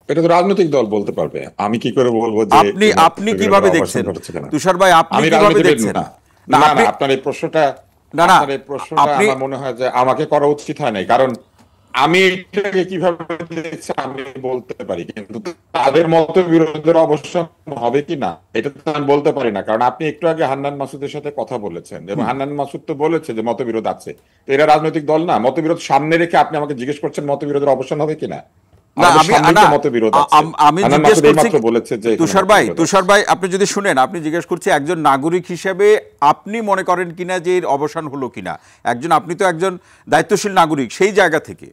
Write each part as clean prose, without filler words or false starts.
এটা তো রাজনৈতিক দল বলতে পারবে, আমি কি করে বলবো যে আপনি আপনি কিভাবে মতবিরোধের অবসান দেখছেন ঘটেছে কেন? তুষার ভাই, আপনি আমি কিভাবে রাজনীতিবিদ দেখছেন? না। না না না, আপনি, আপনার এই প্রশ্নটা, না না, আপনার এই প্রশ্নটা আপনি, আমার মনে হয় যে আমাকে করা উচিত হয় নাই, কারণ আমি এটাকে কিভাবে দেখছি আমি বলতে পারি, কিন্তু তাদের মতবিরোধের অবসান হবে কি না এটা তো আমি বলতে পারি না। কারণ আপনি একটু আগে হান্নান মাসুদের সাথে কথা বলেছেন এবং হান্নান মাসুদ তো বলেছে যে মতবিরোধ আছে, তো এরা রাজনৈতিক দল না? মতবিরোধ সামনে রেখে আপনি আমাকে জিজ্ঞেস করছেন মতবিরোধের অবসান হবে কিনা? না আমাদের আমি, সামনেই না তো মতবিরোধ আছে। আমি হান্নান জিজ্ঞেস মাসুদ করছি, এইমাত্র বলেছে যে এখানে তুষার ভাই, মতবিরোধ আছে। তুষার ভাই আপনি যদি শুনেন, আপনি জিজ্ঞেস করছি একজন নাগরিক হিসেবে আপনি মনে করেন কিনা যে এর অবসান হলো কিনা। একজন, আপনি তো একজন দায়িত্বশীল নাগরিক, সেই জায়গা থেকে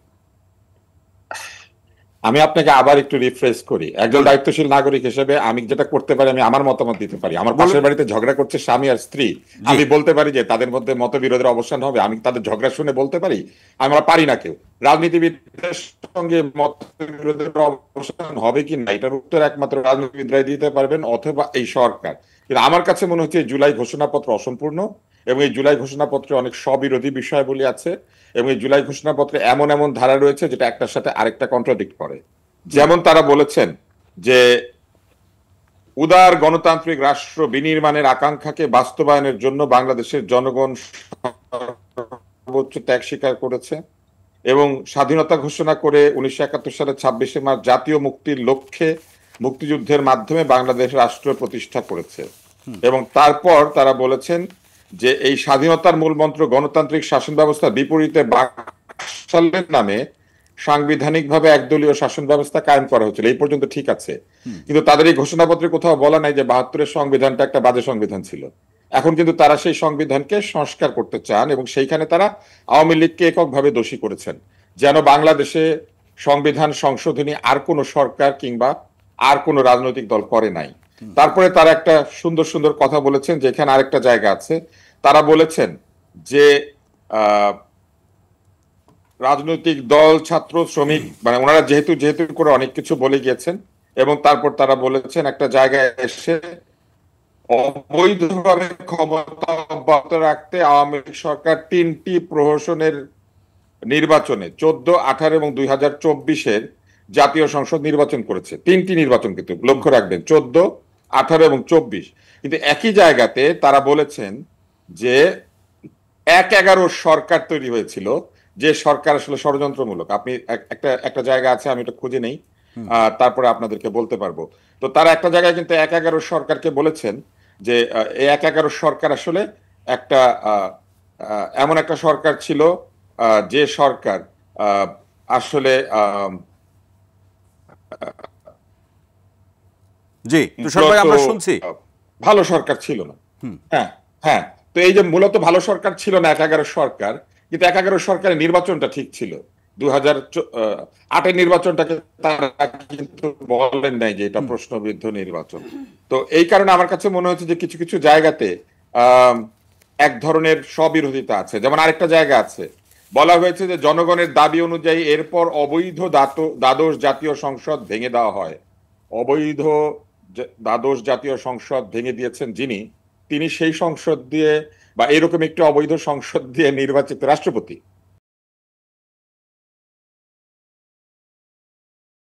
আমি আপনাকে আবার একটু রিফ্রেশ করি। একজন বলেন, দায়িত্বশীল নাগরিক হিসেবে আমি যেটা করতে পারি, আমি আমার মতামত দিতে পারি। আমার বলুন। পাশের বাড়িতে ঝগড়া করছে স্বামী আর স্ত্রী, জি, আমি বলতে পারি যে তাদের মধ্যে মতবিরোধের অবসান হবে? আমি তাদের ঝগড়া শুনে বলতে পারি? আমরা পারি না কেউ। রাজনীতিবিদদের সঙ্গে মতবিরোধের অবসান হবে কি না এটার উত্তর একমাত্র রাজনীতিবিদরাই দিতে পারবেন, অথবা এই সরকার। কিন্তু আমার কাছে মনে হচ্ছে এই জুলাই ঘোষণাপত্র অসম্পূর্ণ, এবং এই জুলাই ঘোষণাপত্রে অনেক স্ববিরোধী বিষয়াবলী আছে, এবং এই জুলাই ঘোষণাপত্রে এমন এমন ধারা রয়েছে যেটা একটার সাথে আরেকটা কন্ট্রাডিক্ট করে। যেমন তারা বলেছেন যে উদার গণতান্ত্রিক রাষ্ট্র বিনির্মাণের আকাঙ্ক্ষাকে বাস্তবায়নের জন্য বাংলাদেশের জনগণ সর্বোচ্চ ত্যাগ স্বীকার করেছে এবং স্বাধীনতা ঘোষণা করে 1971 সালের 26শে মার্চ জাতীয় মুক্তির লক্ষ্যে মুক্তিযুদ্ধের মাধ্যমে বাংলাদেশ রাষ্ট্র প্রতিষ্ঠা করেছে। এবং তারপর তারা বলেছেন যে এই স্বাধীনতার মূলমন্ত্র গণতান্ত্রিক শাসন ব্যবস্থার বিপরীতে বাকশালের নামে সাংবিধানিকভাবে একদলীয় শাসন ব্যবস্থা কায়েম করা হচ্ছিল। এই পর্যন্ত ঠিক আছে, কিন্তু তাদের এই ঘোষণাপত্রে কোথাও বলা নাই যে 72-এর সংবিধানটা একটা বাজে সংবিধান ছিল। এখন কিন্তু তারা সেই সংবিধানকে সংস্কার করতে চান এবং সেইখানে তারা আওয়ামী লীগকে এককভাবে দোষী করেছেন, যেন বাংলাদেশে সংবিধান সংশোধনী আর কোন সরকার কিংবা আর কোন রাজনৈতিক দল করে নাই। তারপরে তারা একটা সুন্দর সুন্দর কথা বলেছেন, যে এখানে আরেকটা জায়গা আছে। তারা বলেছেন যে আহ রাজনৈতিক দল, ছাত্র, শ্রমিক, মানে ওনারা যেহেতু যেহেতু করে অনেক কিছু বলে গিয়েছেন, এবং তারপর তারা বলেছেন একটা জায়গায় এসে অবৈধভাবে ক্ষমতা অব্যাহত রাখতে আওয়ামী লীগ সরকার 3টি প্রহসনের নির্বাচনে 14, 18 এবং 2024-এর জাতীয় সংসদ নির্বাচন করেছে। 3টি নির্বাচন, কিন্তু লক্ষ্য রাখবেন 14, 18 এবং 24। কিন্তু একই জায়গাতে তারা বলেছেন যে 1-11 সরকার তৈরি হয়েছিল, যে সরকার আসলে ষড়যন্ত্রমূলক। আপনি একটা একটা জায়গা আছে, আমি এটা খুঁজে নেই, তারপরে আপনাদেরকে বলতে পারবো। তো তারা একটা জায়গায় কিন্তু 1-11 সরকারকে বলেছেন যে এই 1-11 সরকার আসলে একটা এমন একটা সরকার ছিল, যে সরকার আহ, আসলে জি তুষার ভাই, মূলত আমরা শুনছি। ভালো সরকার ছিল না। হ্যাঁ, হ্যাঁ। তো এই যে মূলত ভালো সরকার ছিল না 1-11 সরকার, কিন্তু 1-11 সরকারের নির্বাচনটা ঠিক ছিল। 2008-এর নির্বাচনটাকে তারা কিন্তু বলেন নাই যে এটা প্রশ্নবিদ্ধ নির্বাচন। তো এই কারণে আমার কাছে মনে হচ্ছে যে কিছু কিছু জায়গাতে আহ এক ধরনের স্ববিরোধিতা আছে। যেমন আরেকটা জায়গা আছে, বলা হয়েছে যে জনগণের দাবি অনুযায়ী এরপর অবৈধ দ্বাদশ জাতীয় সংসদ ভেঙে দেওয়া হয়। অবৈধ দ্বাদশ জাতীয় সংসদ ভেঙে দিয়েছেন তিনি সেই সংসদ দিয়ে, বা এরকম একটি অবৈধ সংসদ দিয়ে নির্বাচিত রাষ্ট্রপতি